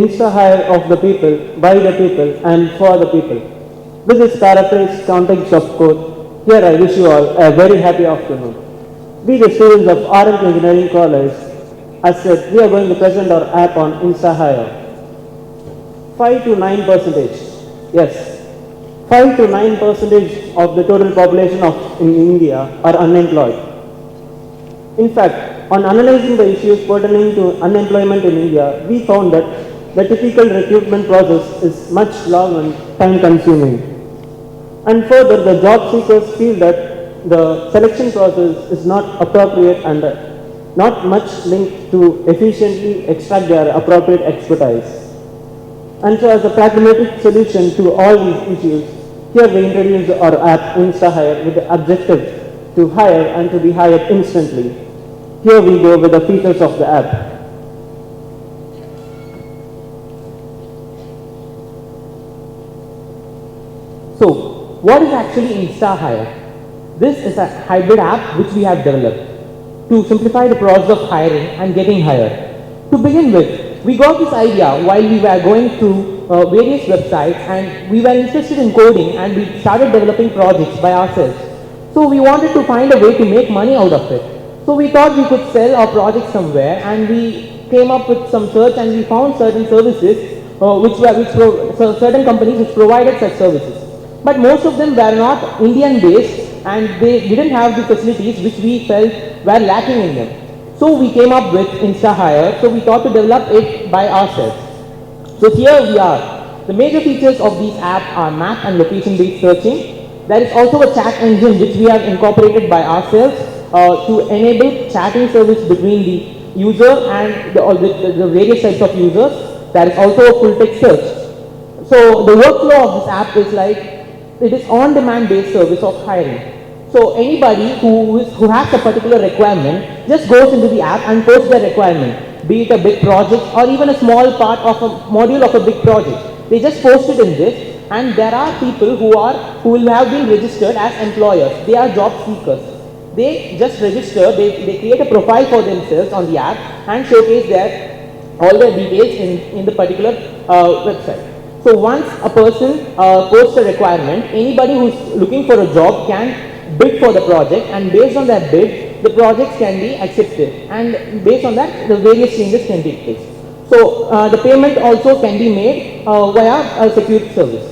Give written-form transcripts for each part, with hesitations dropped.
insta-hire of the people, by the people, and for the people. This is paraphrased context of quote. Here I wish you all a very happy afternoon. We, the students of RM Engineering College, as said, we are going to present our app on InstaHire. 5 to 9 percentage. Yes, 5 to 9 percentage of the total population in India are unemployed. In fact, on analyzing the issues pertaining to unemployment in India, we found that the typical recruitment process is much long and time consuming. And further, the job seekers feel that the selection process is not appropriate and not much linked to efficiently extract their appropriate expertise. And so as a pragmatic solution to all these issues, here we introduce our app InstaHire with the objective to hire and to be hired instantly. Here we go with the features of the app. So, what is actually InstaHire? This is a hybrid app which we have developed to simplify the process of hiring and getting hired. To begin with, we got this idea while we were going through various websites and we were interested in coding and we started developing projects by ourselves. So we wanted to find a way to make money out of it. So we thought we could sell our project somewhere and we came up with some search and we found certain services certain companies which provided such services. But most of them were not Indian based and they didn't have the facilities which we felt were lacking in them. So we came up with InstaHire, so we thought to develop it by ourselves. So here we are. The major features of these apps are map and location based searching. There is also a chat engine which we have incorporated by ourselves to enable chatting service between the user and the various types of users. There is also a full text search. So the workflow of this app is like, it is on-demand based service of hiring. So anybody who has a particular requirement just goes into the app and posts their requirement, be it a big project or even a small part of a module of a big project. They just post it in this, and there are people who will have been registered as employers. They are job seekers. They just register, they create a profile for themselves on the app and showcase all their details in the particular website. So once a person posts a requirement, anybody who is looking for a job can bid for the project, and based on that bid, the projects can be accepted, and based on that, the various changes can take place. So the payment also can be made via a secure service.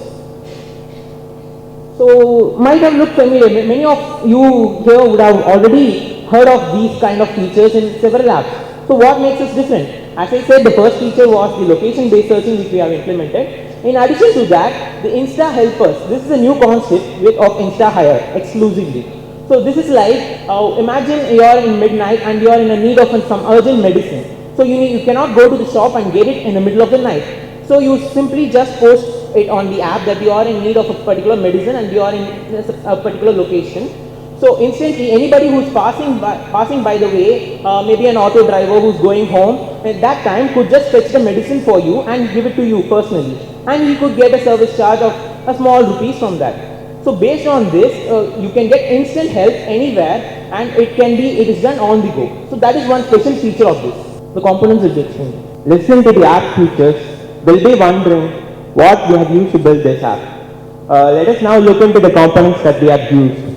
So might have looked familiar. Many of you here would have already heard of these kind of features in several apps. So what makes us different? As I said, the first feature was the location-based searching which we have implemented. In addition to that, the Insta Helpers. This is a new concept of InstaHire exclusively. So this is like, imagine you are in midnight and you are in a need of some urgent medicine. So you cannot go to the shop and get it in the middle of the night. So you simply just post it on the app that you are in need of a particular medicine and you are in a particular location. So instantly, anybody who's passing by the way, maybe an auto driver who's going home, at that time could just fetch the medicine for you and give it to you personally. And he could get a service charge of a small rupees from that. So based on this, you can get instant help anywhere, and it is done on the go. So that is one special feature of this. The components will be explained. Listening to the app features, will be wondering what we have used to build this app. Let us now look into the components that we have used.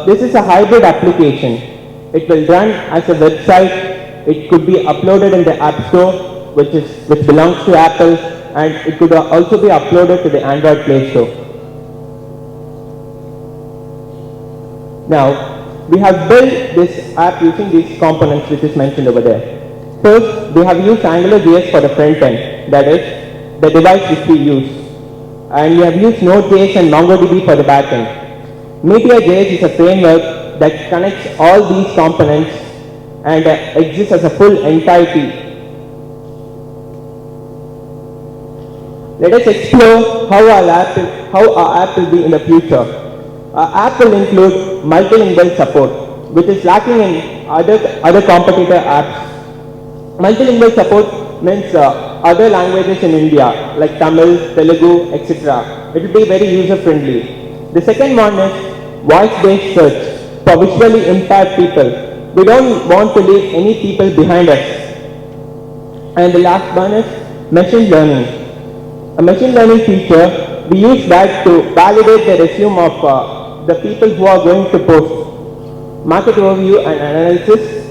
This is a hybrid application. It will run as a website. It could be uploaded in the App Store, which belongs to Apple, and it could also be uploaded to the Android Play Store. Now, we have built this app using these components which is mentioned over there. First, we have used AngularJS for the front end, that is, the device which we use. And we have used Node.js and MongoDB for the back end. Meteor.js is a framework that connects all these components and exists as a full entity. Let us explore how our app will be in the future. Our app will include multilingual support, which is lacking in other competitor apps. Multilingual support means other languages in India, like Tamil, Telugu, etc. It will be very user-friendly. The second one is voice-based search for visually impaired people. We don't want to leave any people behind us. And the last one is Machine learning. A machine learning feature, we use that to validate the resume of the people who are going to post. Market overview and analysis.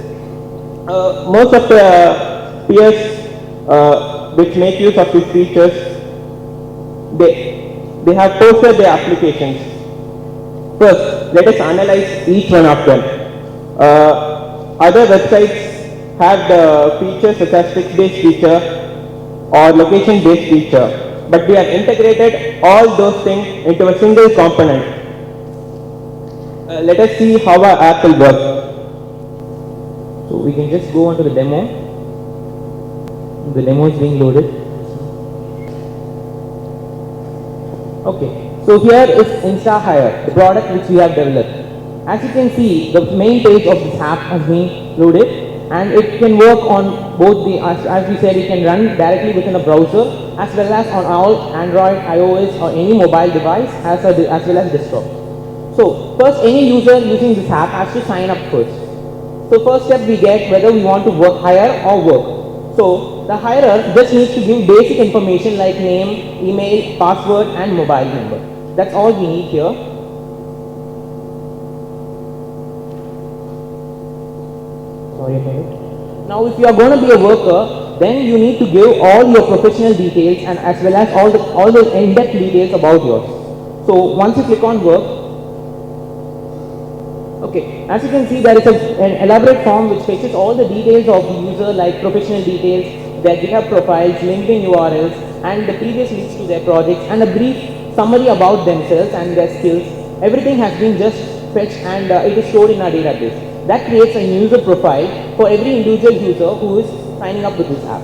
Most of the peers which make use of these features, they have posted their applications. First, let us analyze each one of them. Other websites have the features such as fixed-based feature or location-based feature, but we have integrated all those things into a single component. Let us see how our app will work. So we can just go on to the demo. The demo is being loaded. Okay, so here is InstaHire, the product which we have developed. As you can see, the main page of this app has been loaded, and it can work on both the, as we said, it can run directly within a browser as well as on all Android, iOS or any mobile device as well as desktop. So first, any user using this app has to sign up first. So first step, we get whether we want to hire or work. So the hirer just needs to give basic information like name, email, password and mobile number. That's all we need here. Sorry about it. Now if you are going to be a worker, then you need to give all your professional details and as well as all the in-depth details about yours. So once you click on work, okay, as you can see, there is an elaborate form which fetches all the details of the user like professional details, their GitHub profiles, LinkedIn URLs and the previous links to their projects and a brief summary about themselves and their skills. Everything has been just fetched and it is stored in our database. That creates a user profile for every individual user who is signing up with this app.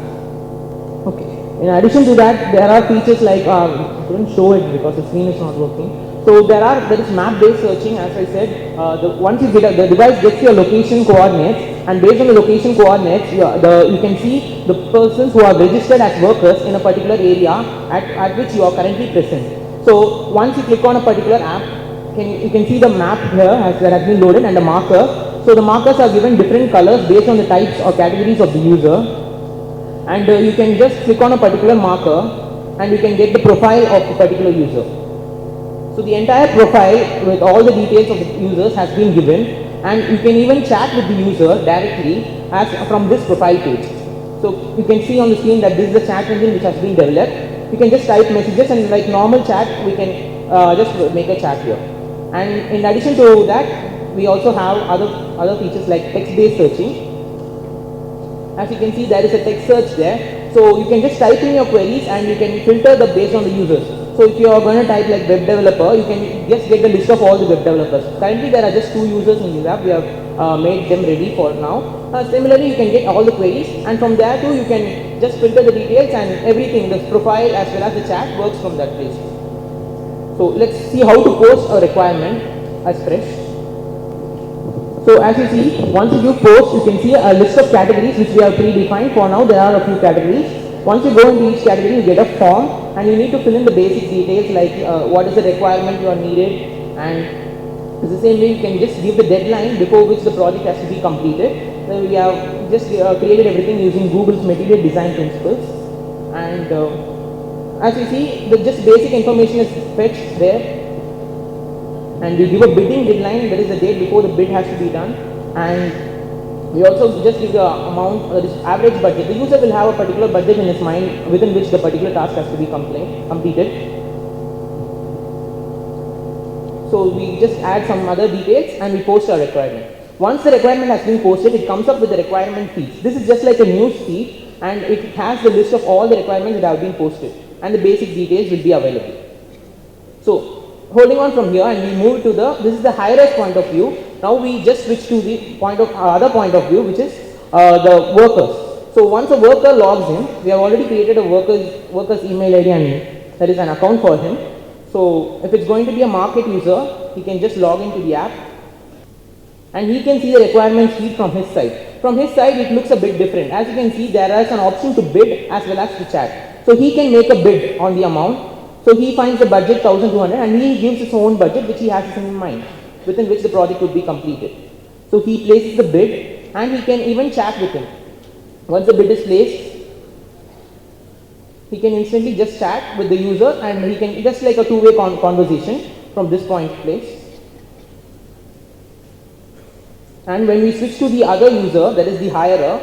Okay. In addition to that, there are features like, I couldn't show it because the screen is not working. So there is map-based searching, as I said. Once you get the device gets your location coordinates, and based on the location coordinates, you can see the persons who are registered as workers in a particular area at which you are currently present. So once you click on a particular app, you can see the map here that has been loaded and a marker. So the markers are given different colors based on the types or categories of the user, and you can just click on a particular marker and you can get the profile of the particular user. So the entire profile with all the details of the users has been given, and you can even chat with the user directly from this profile page. So you can see on the screen that this is the chat engine which has been developed. You can just type messages and like normal chat, we can just make a chat here. And in addition to that, we also have other features like text-based searching. As you can see, there is a text search there. So you can just type in your queries and you can filter based on the users. So if you are going to type like web developer, you can just get the list of all the web developers. Currently there are just 2 users in this app. We have made them ready for now. Similarly, you can get all the queries, and from there too you can just filter the details and everything, the profile as well as the chat works from that place. So let's see how to post a requirement as fresh. So as you see, once you do post, you can see a list of categories which we have predefined. For now, there are a few categories. Once you go into each category, you get a form and you need to fill in the basic details like what is the requirement you are needed, and it's the same way you can just give the deadline before which the project has to be completed. So we have just created everything using Google's material design principles, and as you see, the just basic information is fetched there. And we give a bidding deadline, that is the date before the bid has to be done, and we also just give the amount, average budget. The user will have a particular budget in his mind within which the particular task has to be completed. So we just add some other details and we post our requirement. Once the requirement has been posted, it comes up with the requirement feeds. This is just like a news feed, and it has the list of all the requirements that have been posted, and the basic details will be available. So holding on from here, and we move to this is the hirer's point of view. Now we just switch to the other point of view, which is the workers. So once a worker logs in, we have already created a worker's email ID, and there is an account for him. So if it's going to be a market user, he can just log into the app and he can see the requirements feed from his side. From his side, it looks a bit different. As you can see, there is an option to bid as well as to chat. So he can make a bid on the amount. So he finds the budget 1,200 and he gives his own budget which he has in mind, within which the project would be completed. So he places the bid and he can even chat with him. Once the bid is placed, he can instantly just chat with the user, and he can just like a two-way conversation from this point place. And when we switch to the other user, that is the hirer,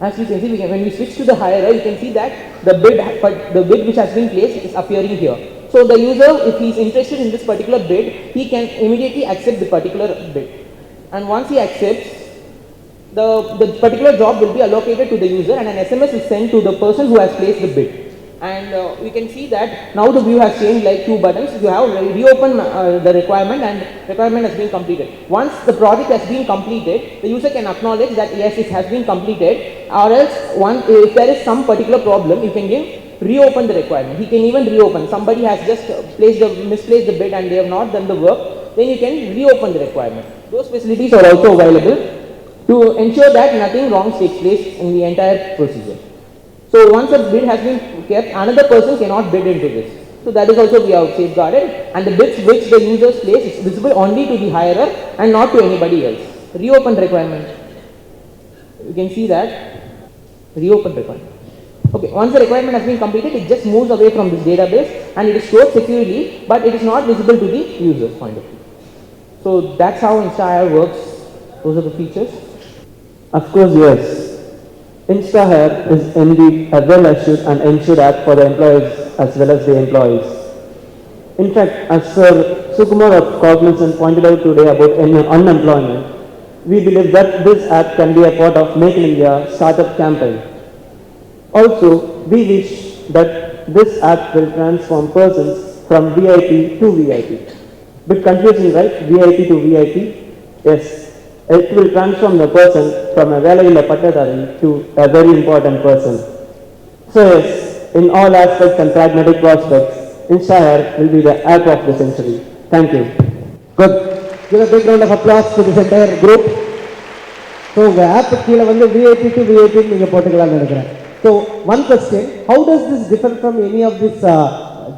as you can see, when we switch to the hirer, you can see that the bid which has been placed is appearing here. So the user, if he is interested in this particular bid, he can immediately accept the particular bid. And once he accepts, the particular job will be allocated to the user, and an SMS is sent to the person who has placed the bid. And we can see that now the view has changed like two buttons. You have reopened the requirement, and requirement has been completed. Once the project has been completed, the user can acknowledge that yes, it has been completed, or else if there is some particular problem, you can give reopen the requirement. He can even reopen. Somebody has just misplaced the bid and they have not done the work, then you can reopen the requirement. Those facilities are also available to ensure that nothing wrong takes place in the entire procedure. So once a bid has been kept, another person cannot bid into this. So that is also we have safeguarded, and the bids which the users place is visible only to the hirer and not to anybody else. Reopen requirement. You can see that reopen requirement. Okay, once the requirement has been completed, it just moves away from this database and it is stored securely, but it is not visible to the user's point of view. So that's how InstaHire works. Those are the features. Of course, yes. InstaHire is indeed a well-assured and ensured app for the employees as well as the employees. In fact, as Sir Sukumar of Cognizant pointed out today about unemployment, we believe that this app can be a part of Make in India startup campaign. Also, we wish that this app will transform persons from VIP to VIP. Bit confusing, right? VIP to VIP? Yes. It will transform the person from a Velayila Pattatari to a very important person. So yes, in all aspects and pragmatic prospects, InstaHire will be the app of the century. Thank you. Good. Give a big round of applause to this entire group. So the app கீழ வந்து VIP to VIP நீங்க போட்டுக்கலாம்னு நினைக்கிறேன். So one question, how does this differ from any of these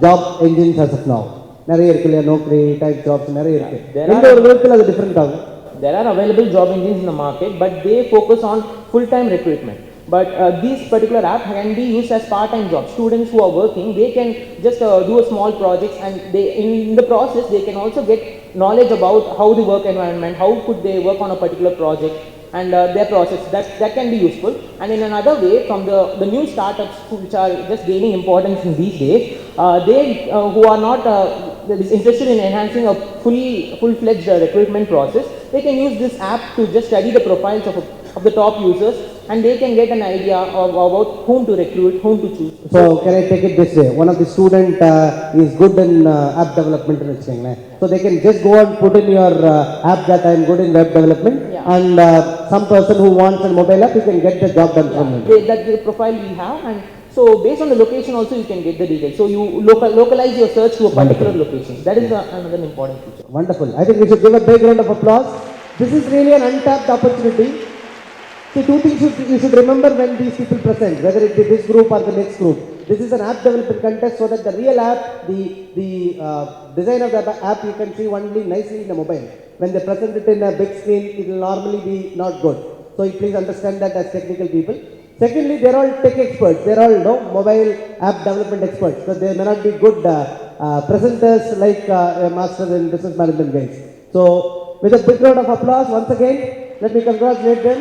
job engines as of now? நிறைய இருக்கு இல்லையா, Naukri type jobs நிறைய இருக்கு. எந்த ஒரு விதத்தில் அது டிஃபரெண்ட் ஆகும்? There are available job engines in the market, but they focus on full-time recruitment. But these particular app can be used as part-time jobs. Students who are working, they can just do a small project, and they, in the process, they can also get knowledge about how the work environment, how could they work on a particular project, and their process. That can be useful. And in another way, from the new startups which are just gaining importance in these days, they who are not interested in enhancing a full-fledged recruitment process, they can use this app to just study the profiles of the top users, and they can get an idea of about whom to recruit, whom to choose. So can I take it this way? One of the student is good in app development, so they can just go and put in your app that I am good in web development, and some person who wants a mobile app, you can get the job done from him. That's the profile we have, and so based on the location also you can get the details. So you localize your search to a particular location. That is another important feature. Wonderful. I think we should give a big round of applause. This is really an untapped opportunity. See, two things you should remember when these people present, whether it be this group or the next group. This is an app development contest, so that the real app, the design of the app you can see only nicely in a mobile. When they present it in a big screen, it will normally be not good. So you please understand that as technical people. Secondly, they are all tech experts. They are all mobile app development experts. So they may not be good presenters like a master in business management guys. So with a big round of applause once again, let me congratulate them.